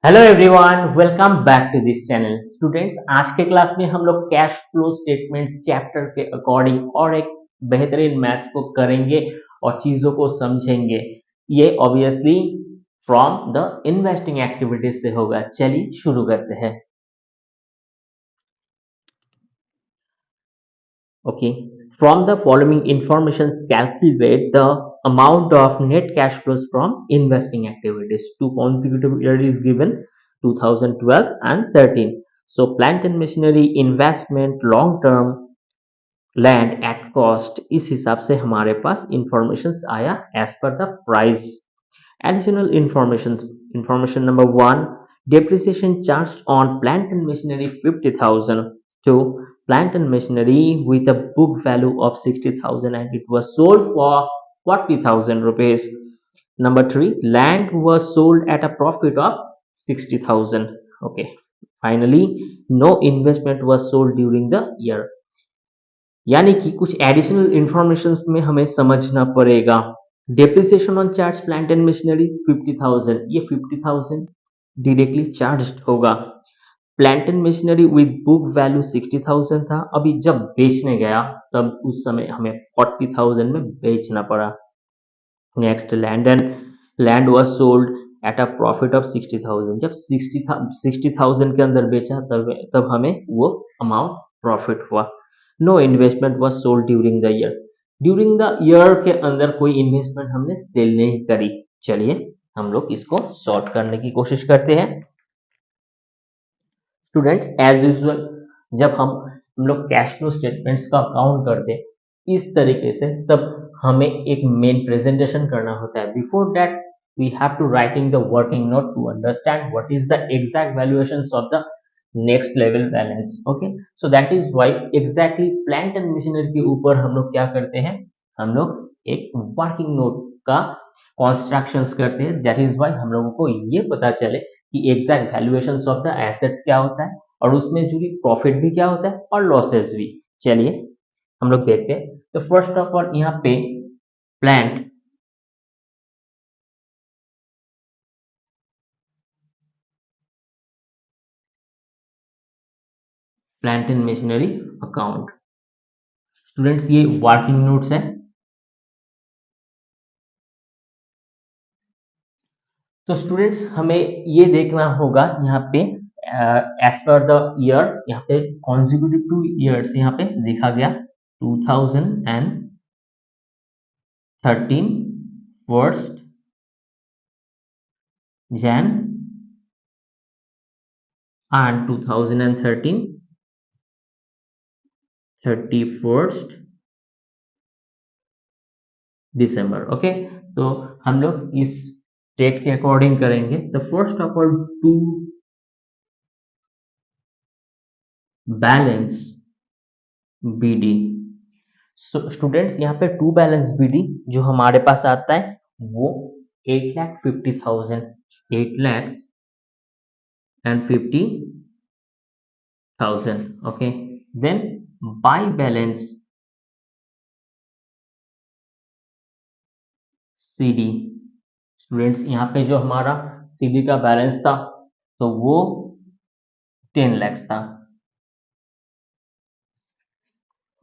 Hello everyone, welcome back to this channel. Students, आज के class में हम लोग कैश फ्लो स्टेटमेंट्स चैप्टर के अकॉर्डिंग और एक बेहतरीन मैथ्स को करेंगे और चीजों को समझेंगे। ये obviously from the investing activities से होगा। चलिए शुरू करते हैं। Okay. From the following informations, calculate the amount of net cash flows from investing activities. Two consecutive years is given, 2012 and 13. So plant and machinery investment long term land at cost, इस हिसाब से हमारे पास information आया as per the price. Additional information number one, depreciation charged on plant and machinery 50,000 to plant and machinery with a book value of 60,000 and it was sold for 40,000 rupees. Number three, land was sold at a profit of 60,000. Okay. Finally, no investment was sold during the year. यानी कि कुछ additional information में हमें समझना पड़ेगा। Depreciation on charge plant and machineries 50,000, ये 50,000 directly charge होगा। Plant and machinery with book value 60,000 था, अभी जब बेचने गया तब उस समय हमें 40,000 में बेचना पड़ा। Next, land was sold at a profit of 60,000, जब 60,000 के अंदर बेचा तब हमें वो अमाउंट प्रॉफिट हुआ। No investment was sold during the year के अंदर कोई इन्वेस्टमेंट हमने सेल नहीं करी। चलिए हम लोग इसको सॉर्ट करने की कोशिश करते हैं। स्टूडेंट्स, एज यूजुअल जब हम लोग कैश फ्लो स्टेटमेंट्स का अकाउंट करते हैं इस तरीके से, तब हमें एक मेन प्रेजेंटेशन करना होता है। Before that we have to writing the working note to understand what is the exact valuations of the next level balance. Okay, so that is why exactly plant and machinery के ऊपर हम लोग क्या करते हैं, हम लोग एक वर्किंग नोट का कॉन्स्ट्रक्शंस करते हैं। दैट इज व्हाई हम लोगों को ये पता चले कि exact valuation of the assets क्या होता है और उसमें जुड़ी प्रॉफिट भी क्या होता है और लॉसेस भी। चलिए हम लोग देखते हैं। तो फर्स्ट ऑफ ऑल यहाँ पे plant plant and machinery account. Students, ये वर्किंग नोट्स है। तो स्टूडेंट्स हमें ये देखना होगा यहाँ पे एज पर द ईयर, यहाँ पे कॉन्जिक्यूटिव 2 ईयर्स यहाँ पे देखा गया 2013 फर्स्ट जैन and 2013 31st दिसंबर। ओके, तो हम लोग इस डेट के अकॉर्डिंग करेंगे। The first of all to balance BD. Students यहाँ पे टू बैलेंस बीडी जो हमारे पास आता है वो 8,50,000, 8,50,000। Okay, then by balance CD. Students यहाँ पे जो हमारा सीडी का बैलेंस था तो वो 10 लाख था।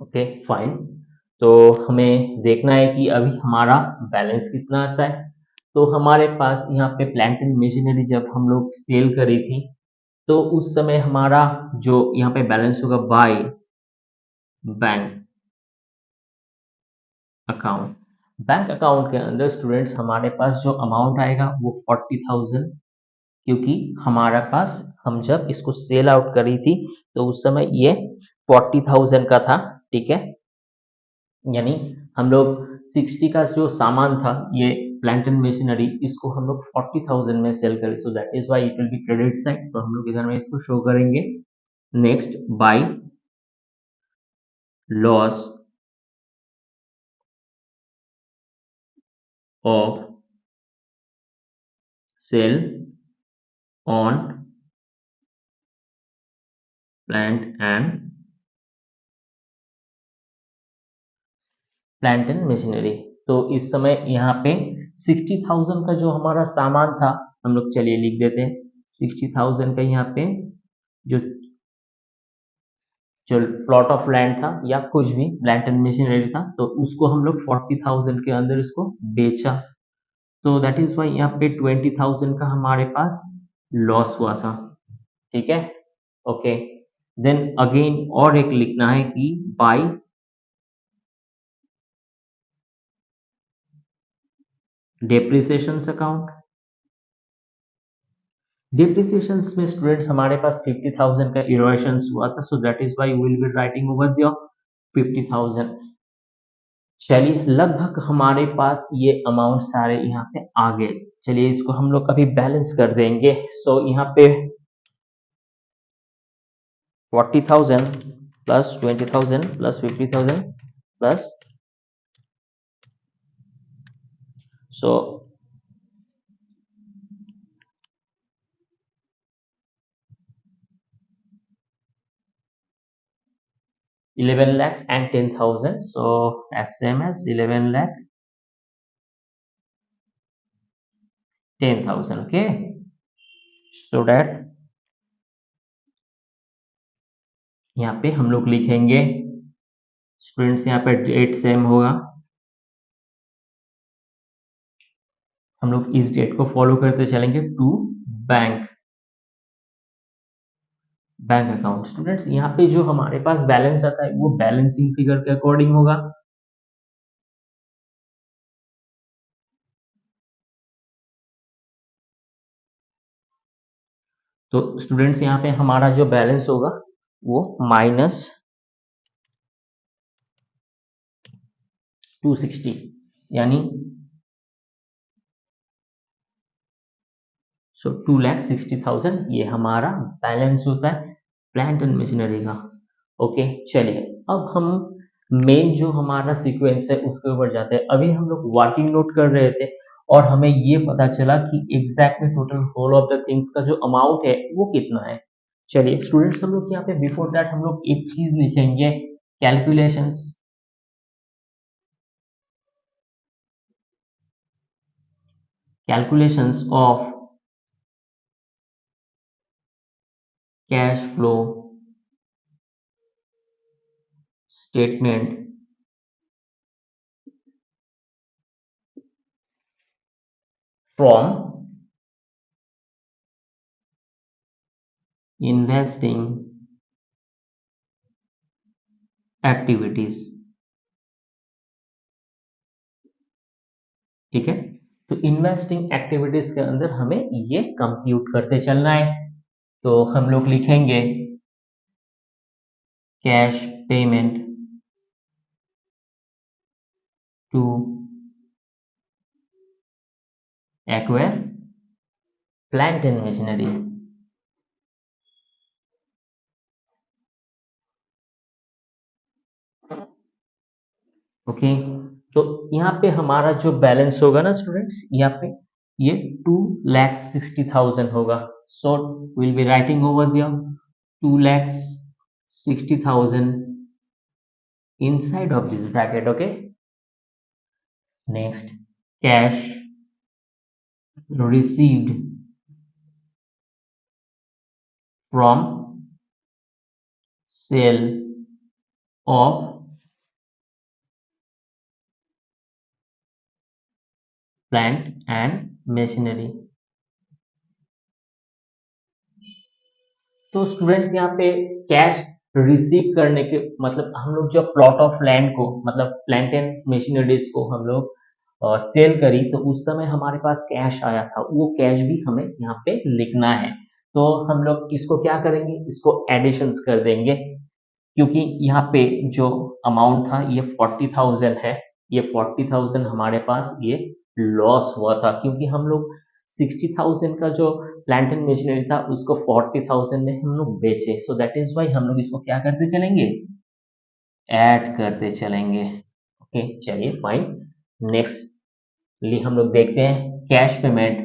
ओके फाइन, तो हमें देखना है कि अभी हमारा बैलेंस कितना आता है। तो हमारे पास यहाँ पे प्लांट एंड मशीनरी जब हम लोग सेल करी थी तो उस समय हमारा जो यहाँ पे बैलेंस होगा by bank account. Bank account के अंदर स्टूडेंट्स हमारे पास जो अमाउंट आएगा वो 40,000, क्योंकि हमारे पास हम जब इसको सेल आउट करी थी तो उस समय ये 40,000 का था। ठीक है, यानी हम लोग 60 का जो सामान था ये प्लांट एंड मशीनरी, इसको हम लोग 40,000 में सेल करें। So that is why it will be credit side, तो हम लोग इधर में इसको शो करेंगे। Next, by loss of sale on plant and machinery. तो इस समय यहाँ पे 60,000 का जो हमारा सामान था हम लोग चलिए लिख देते हैं 60,000 का यहाँ पे जो जो प्लॉट ऑफ लैंड था या कुछ भी प्लांट एंड मशीनरी था, तो उसको हम लोग 40,000 के अंदर इसको बेचा। तो दैट इज वाई यहाँ पे 20,000 का हमारे पास लॉस हुआ था। ठीक है, ओके। देन अगेन और एक लिखना है कि बाय डेप्रिसिएशन अकाउंट। डिप्रिसिएशन में स्टूडेंट्स हमारे पास 50,000 का इरोशन हुआ था, so that is why will be writing over the 50,000। चलिए, लगभग हमारे पास ये अमाउंट सारे यहाँ पे आ गए। चलिए इसको हम लोग अभी बैलेंस कर देंगे। सो यहाँ पे 40,000 plus 20,000 plus 50,000 plus, so 11 lakhs and 10,000, so as same as 11 lakh 10,000, okay, so that यहाँ पे हम लोग लिखेंगे स्टूडेंट्स, यहाँ पे डेट सेम होगा। हम लोग इस डेट को फॉलो करते चलेंगे to bank bank account. Students यहाँ पे जो हमारे पास बैलेंस आता है वो बैलेंसिंग फिगर के अकॉर्डिंग होगा। तो स्टूडेंट्स यहाँ पे हमारा जो बैलेंस होगा वो माइनस 260, यानी सो 2,60,000 ये हमारा बैलेंस होता है प्लांट एंड मशीनरी का। ओके, चलिए अब हम मेन जो हमारा सीक्वेंस है उसके ऊपर जाते हैं। अभी हम लोग वर्किंग नोट कर रहे थे और हमें ये पता चला कि एग्जैक्ट में total whole of the things का जो अमाउंट है वो कितना है। चलिए स्टूडेंट्स, हम लोग यहाँ पे बिफोर दैट हम लोग एक चीज लिखेंगे, calculations. Calculations of cash flow statement from investing activities। ठीक है, तो इन्वेस्टिंग एक्टिविटीज के अंदर हमें ये कंप्यूट करते चलना है। तो हम लोग लिखेंगे cash payment to acquire plant and machinery. Okay, तो यहाँ पे हमारा जो बैलेंस होगा ना स्टूडेंट्स, यहाँ पे ये 2,60,000 होगा। So will be writing over their 2,60,000 inside of this bracket, okay। Next, cash received from sale of plant and machinery। तो स्टूडेंट्स यहाँ पे कैश रिसीव करने के मतलब हम लोग जब प्लॉट ऑफ लैंड को मतलब प्लांट एंड मशीनरीज को हम लोग सेल करी तो उस समय हमारे पास कैश आया था, वो कैश भी हमें यहाँ पे लिखना है। तो हम लोग इसको क्या करेंगे, इसको एडिशंस कर देंगे, क्योंकि यहाँ पे जो अमाउंट था ये 40,000 है। ये 40,000 हमारे पास ये लॉस हुआ था क्योंकि हम लोग 60,000 का जो प्लांट एंड मशीनरी था उसको 40,000 में हम लोग बेचे। सो दैट इज वाई हम लोग इसको क्या करते चलेंगे, ऐड करते चलेंगे। ओके, चलिए फाइन। नेक्स्ट लिए हम लोग देखते हैं cash payment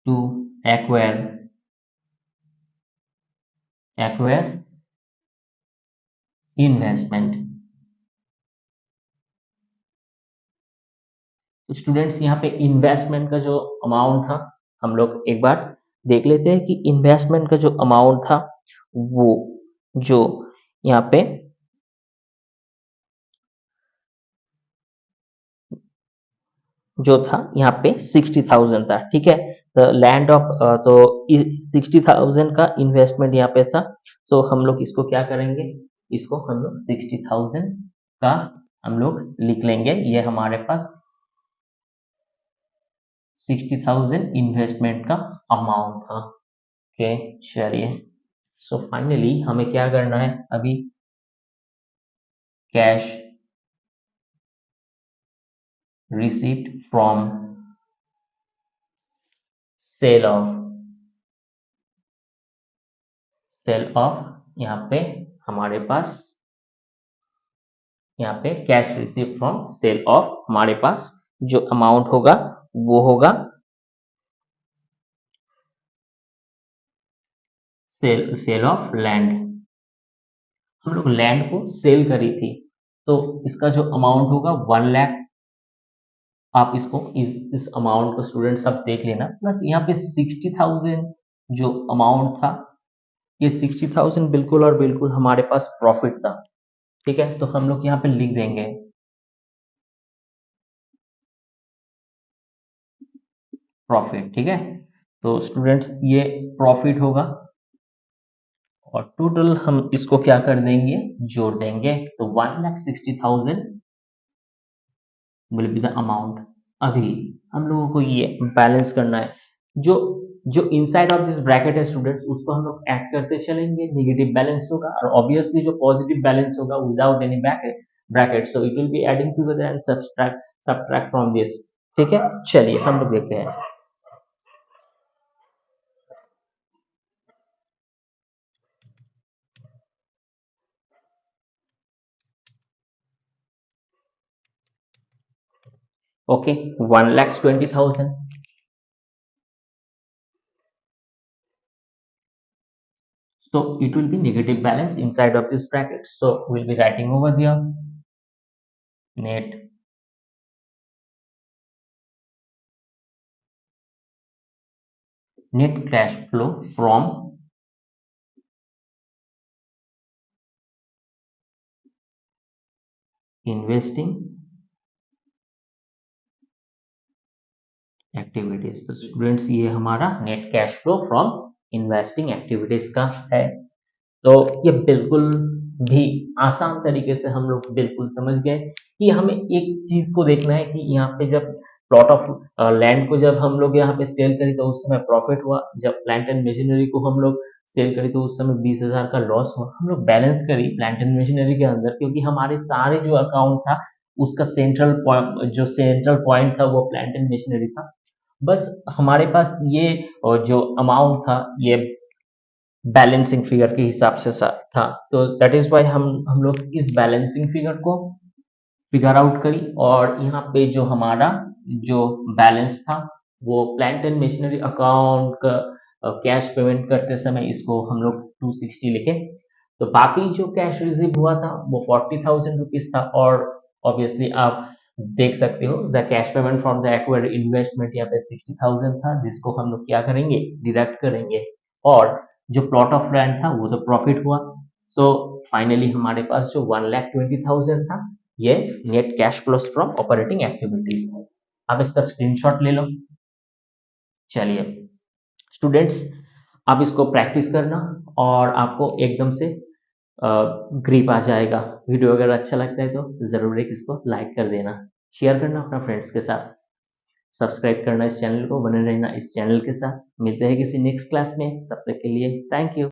to acquire investment. Students यहाँ पे इन्वेस्टमेंट का जो अमाउंट था, हम लोग एक बार देख लेते हैं कि इन्वेस्टमेंट का जो अमाउंट था वो जो यहाँ पे जो था यहाँ पे 60,000 था। ठीक है, लैंड ऑफ तो 60,000 का इन्वेस्टमेंट यहाँ पे था। तो हम लोग इसको क्या करेंगे, इसको हम लोग 60,000 का हम लोग लिख लेंगे। ये हमारे पास 60,000 इन्वेस्टमेंट का अमाउंट था। ओके, चलिए। सो फाइनली हमें क्या करना है अभी, cash received from sale of यहाँ पे हमारे पास यहाँ पे cash receive from sale of हमारे पास जो अमाउंट होगा वो होगा सेल ऑफ लैंड। हम लोग लैंड को सेल करी थी, तो इसका जो अमाउंट होगा 1 लाख। आप इसको इस अमाउंट को स्टूडेंट सब देख लेना, प्लस यहाँ पे 60,000 जो अमाउंट था, ये 60,000 बिल्कुल और बिल्कुल हमारे पास प्रॉफिट था। ठीक है, तो हम लोग यहाँ पे लिख देंगे प्रॉफिट। ठीक है, तो स्टूडेंट्स ये प्रॉफिट होगा और टोटल हम इसको क्या कर देंगे, जोड़ देंगे। तो 1,60,000 विल बी द अमाउंट। अभी हम लोगों को ये बैलेंस करना है, जो जो इनसाइड ऑफ दिस ब्रैकेट है स्टूडेंट्स, उसको हम लोग ऐड करते चलेंगे। नेगेटिव बैलेंस होगा और ऑब्वियसली जो पॉजिटिव बैलेंस होगा without any bracket, so it will be adding together and subtract from this. ठीक है, चलिए हम लोग देखते हैं। Okay, 1,20,000। So it will be negative balance inside of this bracket. So we'll be writing over there net cash flow from investing activities. तो students ये हमारा net cash flow from investing activities का है। तो ये बिल्कुल भी आसान तरीके से हम लोग बिल्कुल समझ गए कि हमें एक चीज को देखना है कि यहाँ पे जब प्लॉट ऑफ लैंड को जब हम लोग यहाँ पे सेल करी तो उस समय प्रॉफिट हुआ, जब प्लांट एंड मशीनरी को हम लोग सेल करी तो उस समय 20,000 का लॉस हुआ। हम लोग बैलेंस करी प्लांट एंड मशीनरी के अंदर, क्योंकि हमारे सारे जो अकाउंट था उसका सेंट्रल पॉइंट था वो प्लांट एंड मशीनरी था। बस हमारे पास ये जो अमाउंट था ये बैलेंसिंग फिगर के हिसाब से था। तो दैट इज वाई हम लोग इस बैलेंसिंग फिगर को फिगर आउट करी और यहाँ पे जो हमारा जो बैलेंस था वो प्लांट एंड मशीनरी अकाउंट का कैश पेमेंट करते समय इसको हम लोग 260 लिखे। तो बाकी जो कैश रिसीव हुआ था वो 40,000 रुपीज था। और ऑब्वियसली आप देख सकते हो the cash payment from the acquired investment यहाँ पे 60,000 था, जिसको हम लोग क्या करेंगे, डिडक्ट करेंगे। और जो प्लॉट ऑफ लैंड था वो तो प्रॉफिट हुआ। सो फाइनली हमारे पास जो 1,20,000 था ये net cash flows from operating activities है। आप इसका स्क्रीनशॉट ले लो। चलिए स्टूडेंट्स, आप इसको प्रैक्टिस करना और आपको एकदम से ग्रिप आ जाएगा। वीडियो अगर अच्छा लगता है तो ज़रूर एक इसको लाइक कर देना, शेयर करना अपना फ्रेंड्स के साथ, सब्सक्राइब करना इस चैनल को, बने रहना इस चैनल के साथ। मिलते हैं किसी नेक्स्ट क्लास में, तब तक के लिए थैंक यू।